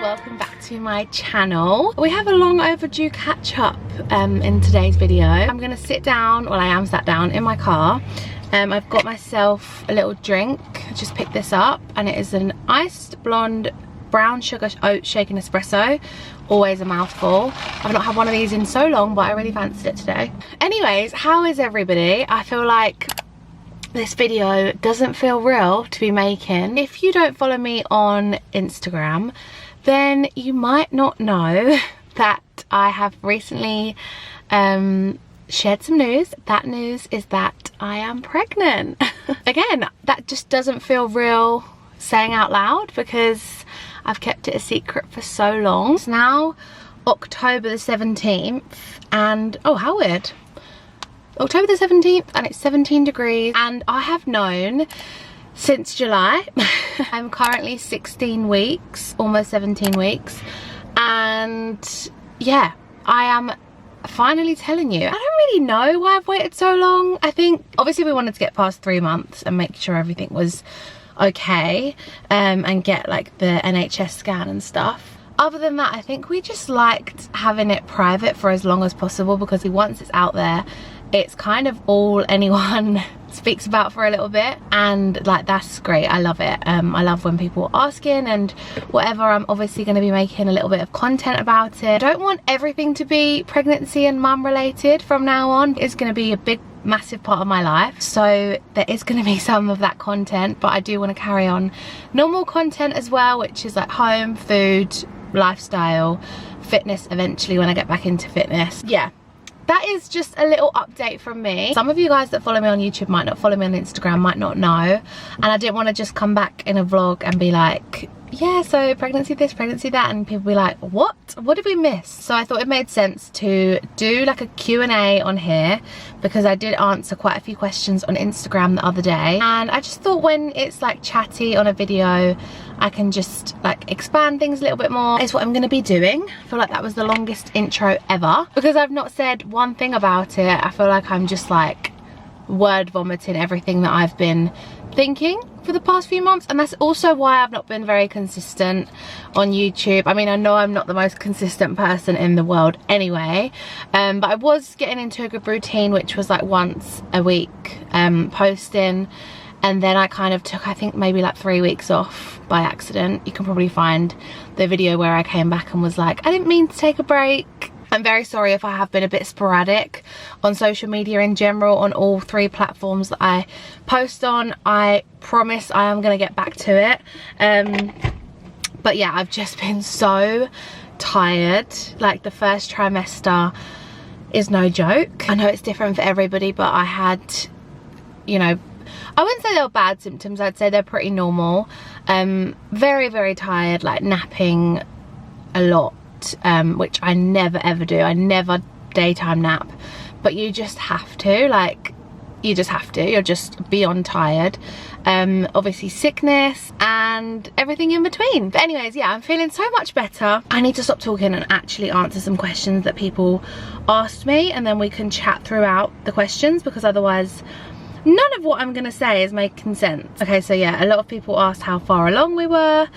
welcome back to my channel. We have a long overdue catch up in today's video. I'm gonna sit down, well I am sat down in my car. I've got myself a little drink. I just picked this up and it is an iced blonde brown sugar oat shaken espresso. Always a mouthful. I've not had one of these in so long, but I really fancied it today. Anyways, how is everybody? I feel like this video doesn't feel real to be making. If you don't follow me on Instagram, then you might not know that I have recently shared some news. That news is that I am pregnant. Again, that just doesn't feel real saying out loud because I've kept it a secret for so long. It's now October the 17th and oh, how weird. October the 17th and it's 17 degrees and I have known since July. I'm currently 16 weeks, almost 17 weeks, and yeah, I am finally telling you. I don't really know why I've waited so long. I think obviously we wanted to get past 3 months and make sure everything was okay and get like the NHS scan and stuff. Other than that, I think we just liked having it private for as long as possible because once it's out there, it's kind of all anyone speaks about for a little bit, and like that's great. I love it. I love when people are asking and whatever. I'm obviously going to be making a little bit of content about it. I don't want everything to be pregnancy and mum related from now on. It's going to be a big massive part of my life, so there is going to be some of that content, but I do want to carry on normal content as well, which is like home, food, lifestyle, fitness eventually when I get back into fitness. Yeah, that is just a little update from me. Some of you guys that follow me on YouTube might not follow me on Instagram, might not know, and I didn't want to just come back in a vlog and be like, yeah, so pregnancy this, pregnancy that, and people be like, what did we miss? So I thought it made sense to do like a Q&A on here because I did answer quite a few questions on Instagram the other day, and I just thought when it's like chatty on a video I can just like expand things a little bit more. Is what I'm going to be doing. I feel like that was the longest intro ever because I've not said one thing about it. I feel like I'm just like word vomiting everything that I've been thinking for the past few months, and that's also why I've not been very consistent on YouTube. I mean, I know I'm not the most consistent person in the world anyway, but I was getting into a good routine, which was like once a week posting, and then I kind of took, I think maybe like 3 weeks off by accident. You can probably find the video where I came back and was like, I didn't mean to take a break. I'm very sorry if I have been a bit sporadic on social media in general, on all 3 platforms that I post on. I promise I am going to get back to it. But yeah, I've just been so tired. Like the first trimester is no joke. I know it's different for everybody, but I had, you know, I wouldn't say they were bad symptoms. I'd say they're pretty normal. Very, very tired, like napping a lot. Which I never ever do. I never daytime nap, but you just have to, like, you just have to. You're just beyond tired. Obviously sickness and everything in between. But anyways, yeah, I'm feeling so much better. I need to stop talking and actually answer some questions that people asked me, and then we can chat throughout the questions because otherwise none of what I'm gonna say is making sense. Okay, so yeah, a lot of people asked how far along we were.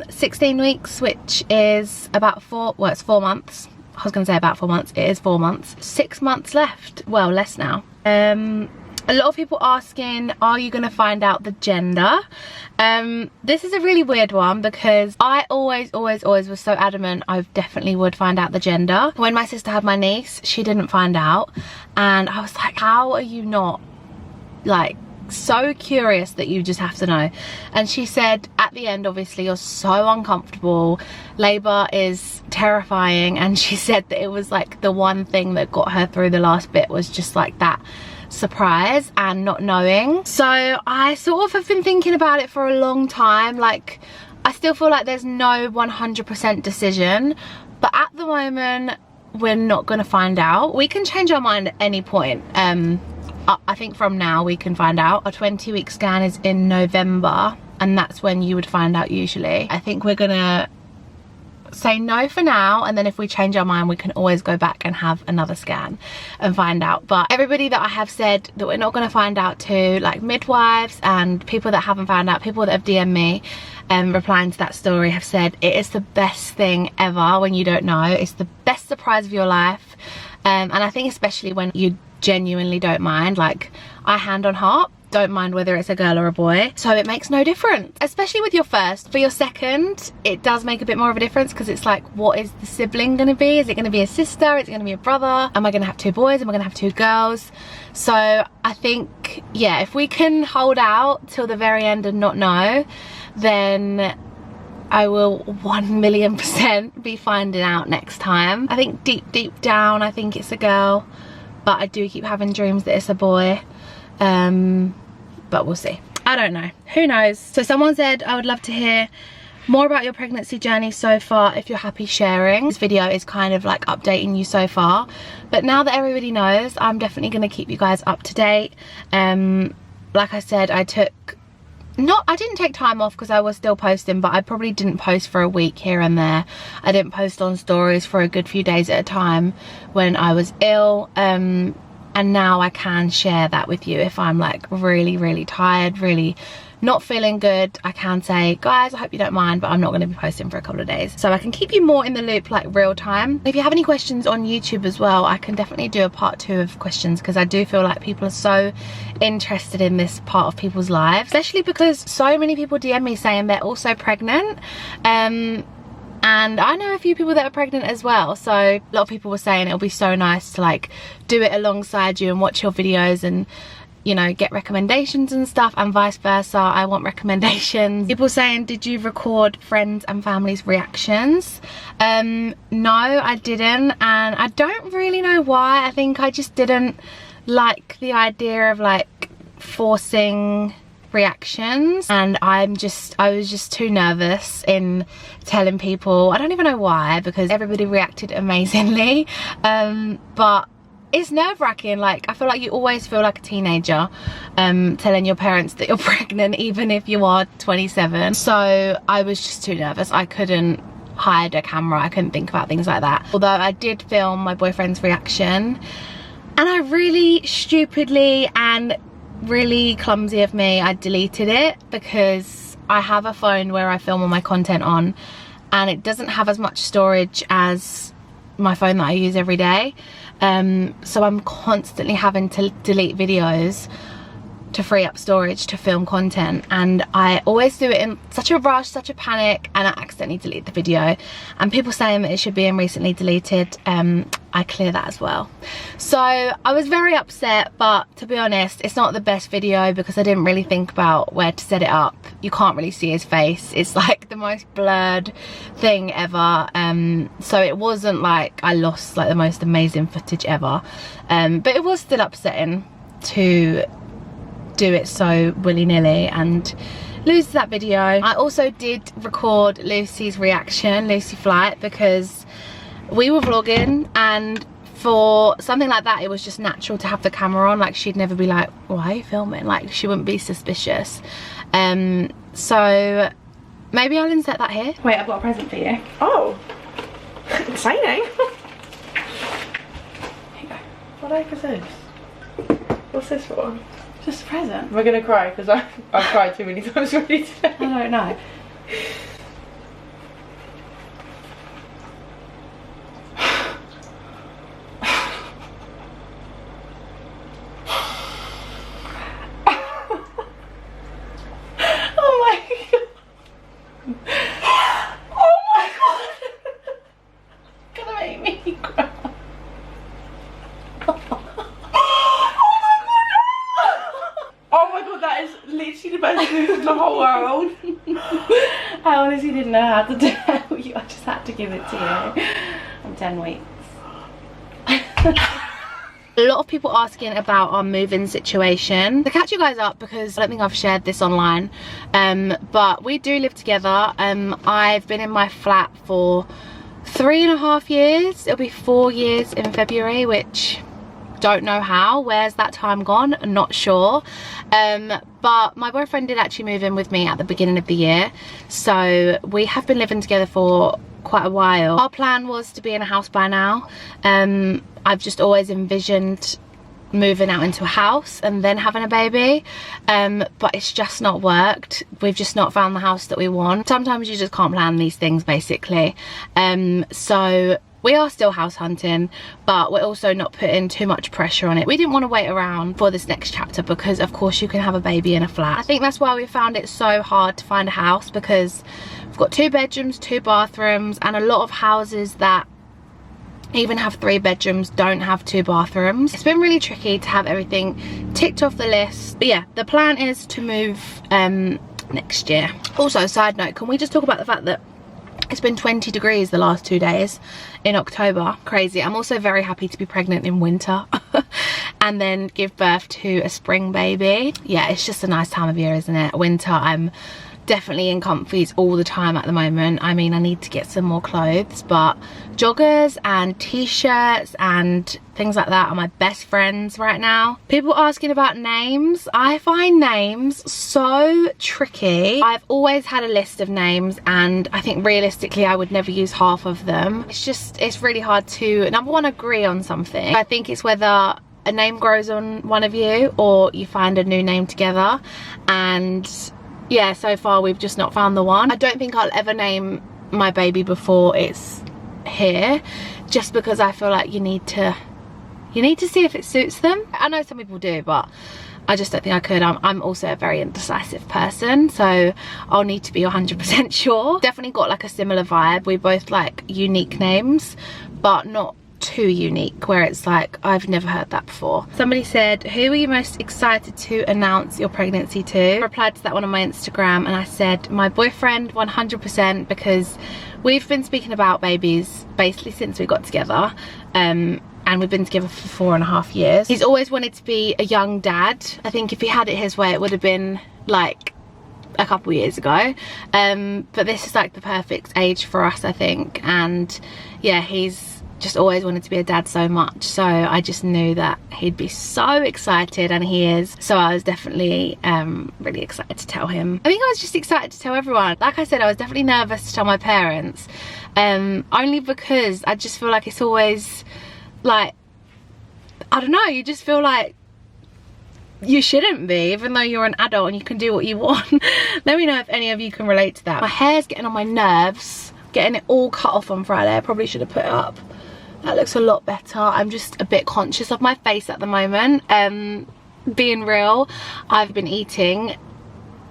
16 weeks, which is about it's 4 months. I was gonna say about 4 months, it is 4 months. 6 months left, well, less now. A lot of people asking, are you gonna find out the gender? This is a really weird one because I always was so adamant I definitely would find out the gender. When my sister had my niece, she didn't find out, and I was like, how are you not like so curious that you just have to know? And she said at the end, obviously you're so uncomfortable, labor is terrifying, and she said that it was like the one thing that got her through the last bit was just like that surprise and not knowing. So I sort of have been thinking about it for a long time. Like I still feel like there's no 100% decision, but at the moment we're not gonna find out. We can change our mind at any point. I think from now we can find out. A 20-week scan is in November, and that's when you would find out usually. I think we're gonna say no for now, and then if we change our mind we can always go back and have another scan and find out. But everybody that I have said that we're not going to find out to, like midwives and people that haven't found out, people that have DM'd me replying to that story, have said it is the best thing ever when you don't know. It's the best surprise of your life, and I think especially when you genuinely don't mind. Like, I hand on heart don't mind whether it's a girl or a boy, so it makes no difference, especially with your first. For your second, it does make a bit more of a difference, because it's like, what is the sibling going to be? Is it going to be a sister? Is it going to be a brother? Am I going to have 2 boys? Am I going to have 2 girls? So I think, yeah, if we can hold out till the very end and not know, then I will 1,000,000% be finding out next time. I think deep down I think it's a girl, but I do keep having dreams that it's a boy. But we'll see. I don't know, who knows. So someone said, I would love to hear more about your pregnancy journey so far, if you're happy sharing. This video is kind of like updating you so far, but now that everybody knows, I'm definitely going to keep you guys up to date. Like I said, I didn't take time off because I was still posting, but I probably didn't post for a week here and there. I didn't post on stories for a good few days at a time when I was ill, and now I can share that with you. If I'm like really tired, really not feeling good, I can say, guys, I hope you don't mind, but I'm not going to be posting for a couple of days, so I can keep you more in the loop, like real time. If you have any questions on YouTube as well, I can definitely do a part 2 of questions, because I do feel like people are so interested in this part of people's lives, especially because so many people DM me saying they're also pregnant, and I know a few people that are pregnant as well. So a lot of people were saying it'll be so nice to like do it alongside you and watch your videos and, you know, get recommendations and stuff, and vice versa. I want recommendations. People saying, did you record friends and family's reactions? No, I didn't, and I don't really know why. I think I just didn't like the idea of like forcing reactions, and I was just too nervous in telling people. I don't even know why, because everybody reacted amazingly, but it's nerve-wracking. Like, I feel like you always feel like a teenager telling your parents that you're pregnant, even if you are 27. So I was just too nervous. I couldn't hide a camera, I couldn't think about things like that. Although I did film my boyfriend's reaction, and I really stupidly and really clumsy of me, I deleted it, because I have a phone where I film all my content on, and it doesn't have as much storage as my phone that I use every day, so I'm constantly having to delete videos to free up storage to film content, and I always do it in such a rush, such a panic, and I accidentally delete the video. And people saying that it should be in recently deleted, I clear that as well. So I was very upset, but to be honest, it's not the best video because I didn't really think about where to set it up. You can't really see his face, it's like the most blurred thing ever, so it wasn't like I lost like the most amazing footage ever, but it was still upsetting to do it so willy-nilly and lose that video. I also did record Lucy's reaction, Lucy Flight, because we were vlogging, and for something like that it was just natural to have the camera on. Like, she'd never be like, why are you filming? Like, she wouldn't be suspicious. So maybe I'll insert that here. Wait, I've got a present for you. Oh, exciting. Here you go. What the heck is this? What's this for? Just a present. We're gonna cry because I've cried too many times already today. I don't know. Oh my god. Oh my god. Gonna make me cry. Oh my god, that is literally the best news in the whole world. I honestly didn't know how to tell you. I just had to give it to you. I'm 10 weeks. A lot of people asking about our move-in situation. To catch you guys up, because I don't think I've shared this online, but we do live together. I've been in my flat for 3.5 years. It'll be 4 years in February, which don't know how. Where's that time gone? I'm not sure. But my boyfriend did actually move in with me at the beginning of the year, so we have been living together for quite a while. Our plan was to be in a house by now. I've just always envisioned moving out into a house and then having a baby, but it's just not worked. We've just not found the house that we want. Sometimes you just can't plan these things, basically. So we are still house hunting, but we're also not putting too much pressure on it. We didn't want to wait around for this next chapter because of course you can have a baby in a flat. I think that's why we found it so hard to find a house, because we've got 2 bedrooms, 2 bathrooms, and a lot of houses that even have 3 bedrooms don't have 2 bathrooms. It's been really tricky to have everything ticked off the list. But yeah, the plan is to move next year. Also, side note, can we just talk about the fact that it's been 20 degrees the last 2 days in October? Crazy. I'm also very happy to be pregnant in winter and then give birth to a spring baby. Yeah, it's just a nice time of year, isn't it? Winter, I'm definitely in comfies all the time at the moment. I mean, I need to get some more clothes, but joggers and t-shirts and things like that are my best friends right now. People asking about names. I find names so tricky. I've always had a list of names, and I think realistically I would never use half of them. It's really hard to, number one, agree on something. I think it's whether a name grows on one of you or you find a new name together, and yeah, so far we've just not found the one. I don't think I'll ever name my baby before it's here, just because I feel like you need to see if it suits them. I know some people do, but I just don't think I could. I'm also a very indecisive person, so I'll need to be 100% sure. Definitely got like a similar vibe. We both like unique names, but not too unique where it's like I've never heard that before. Somebody said, who are you most excited to announce your pregnancy to? I replied to that one on my Instagram and I said my boyfriend, 100%, because we've been speaking about babies basically since we got together, and we've been together for 4.5 years. He's always wanted to be a young dad. I think if he had it his way it would have been like a couple years ago, but this is like the perfect age for us, I think. And yeah, he's just always wanted to be a dad so much, so I just knew that he'd be so excited, and he is. So I was definitely really excited to tell him. I think I was just excited to tell everyone. Like I said, I was definitely nervous to tell my parents, only because I just feel like it's always like, I don't know, you just feel like you shouldn't be, even though you're an adult and you can do what you want. Let me know if any of you can relate to that. My hair's getting on my nerves, getting it all cut off on Friday. I probably should have put it up. That looks a lot better. I'm just a bit conscious of my face at the moment. Being real, I've been eating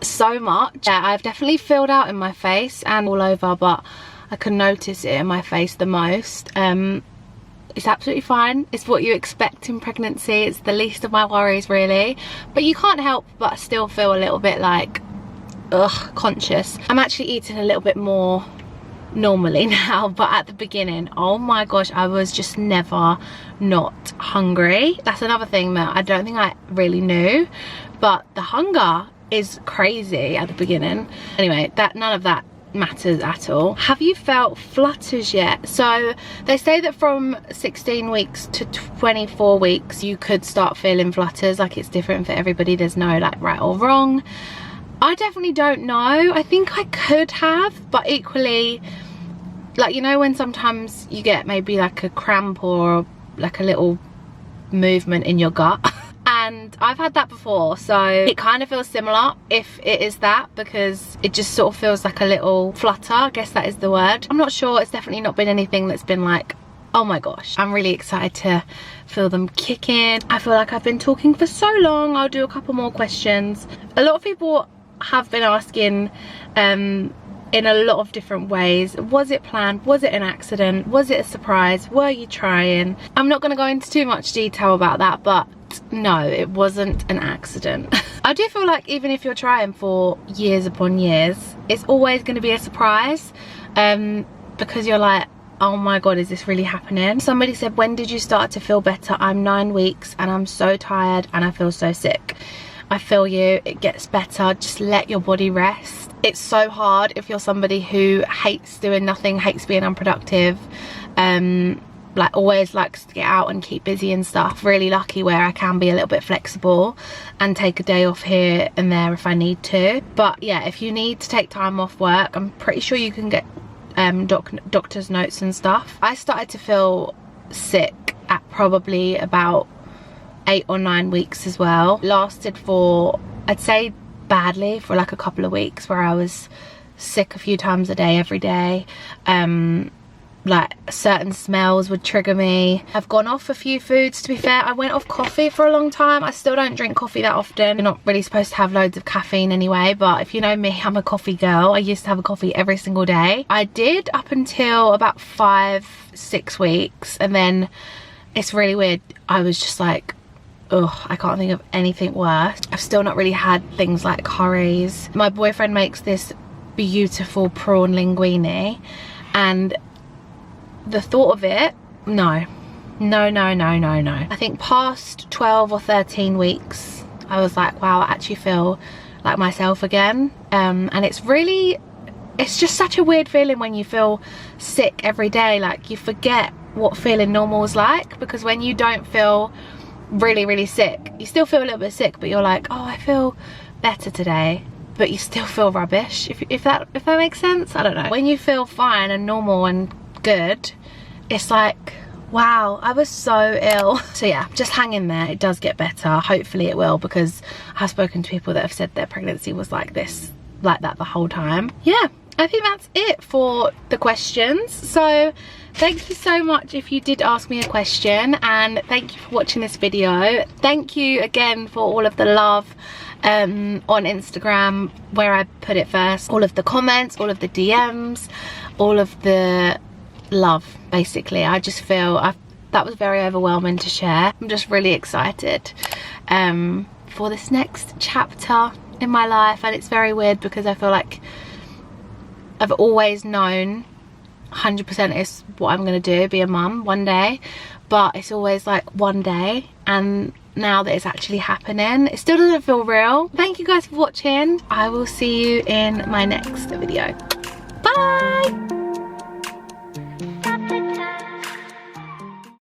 so much. Yeah, I've definitely filled out in my face and all over, but I can notice it in my face the most. It's absolutely fine. It's what you expect in pregnancy. It's the least of my worries, really. But you can't help but still feel a little bit like, ugh, conscious. I'm actually eating a little bit more normally now, but at the beginning, oh my gosh, I was just never not hungry. That's another thing that I don't think I really knew, but the hunger is crazy at the beginning. Anyway, none of that matters at all. Have you felt flutters yet? So they say that from 16 weeks to 24 weeks you could start feeling flutters. Like, it's different for everybody, there's no like right or wrong. I definitely don't know. I think I could have, but equally, like, you know when sometimes you get maybe like a cramp or like a little movement in your gut? And I've had that before, so it kind of feels similar if it is that, because it just sort of feels like a little flutter, I guess that is the word. I'm not sure, it's definitely not been anything that's been like, oh my gosh. I'm really excited to feel them kick in. I feel like I've been talking for so long. I'll do a couple more questions. A lot of people have been asking in a lot of different ways. Was it planned? Was it an accident? Was it a surprise? Were you trying? I'm not going to go into too much detail about that, but no, it wasn't an accident. I do feel like even if you're trying for years upon years, it's always going to be a surprise, because you're like, oh my god, is this really happening? Somebody said, when did you start to feel better? I'm 9 weeks and I'm so tired and I feel so sick. I feel you, it gets better. Just let your body rest. It's so hard if you're somebody who hates doing nothing, hates being unproductive, like always likes to get out and keep busy and stuff. Really lucky where I can be a little bit flexible and take a day off here and there if I need to. But yeah, if you need to take time off work, I'm pretty sure you can get doctor's notes and stuff. I started to feel sick at probably about 8 or 9 weeks as well. Lasted for, I'd say badly, for like a couple of weeks, where I was sick a few times a day, every day. Like certain smells would trigger me. I've gone off a few foods, to be fair. I went off coffee for a long time. I still don't drink coffee that often. You're not really supposed to have loads of caffeine anyway, but if you know me, I'm a coffee girl. I used to have a coffee every single day. I did up until about 5-6 weeks, and then it's really weird. I was just like, ugh, I can't think of anything worse. I've still not really had things like curries. My boyfriend makes this beautiful prawn linguine, and the thought of it, no. I think past 12 or 13 weeks, I was like, wow, I actually feel like myself again. And it's just such a weird feeling when you feel sick every day. Like, you forget what feeling normal is like, because when you don't feel really sick, you still feel a little bit sick, but you're like, oh, I feel better today, but you still feel rubbish, if that makes sense. I don't know. When you feel fine and normal and good, it's like, wow, I was so ill. So yeah, just hang in there. It does get better. Hopefully it will, because I've spoken to people that have said their pregnancy was like that the whole time. Yeah, I think that's it for the questions. So thank you so much if you did ask me a question, and thank you for watching this video. Thank you again for all of the love on Instagram, where I put it first. All of the comments, all of the DMs, all of the love, basically. I just feel that was very overwhelming to share. I'm just really excited for this next chapter in my life, and it's very weird because I feel like I've always known 100% is what I'm gonna do, be a mum one day, but it's always like one day, and now that it's actually happening, it still doesn't feel real. Thank you guys for watching. I will see you in my next video. Bye.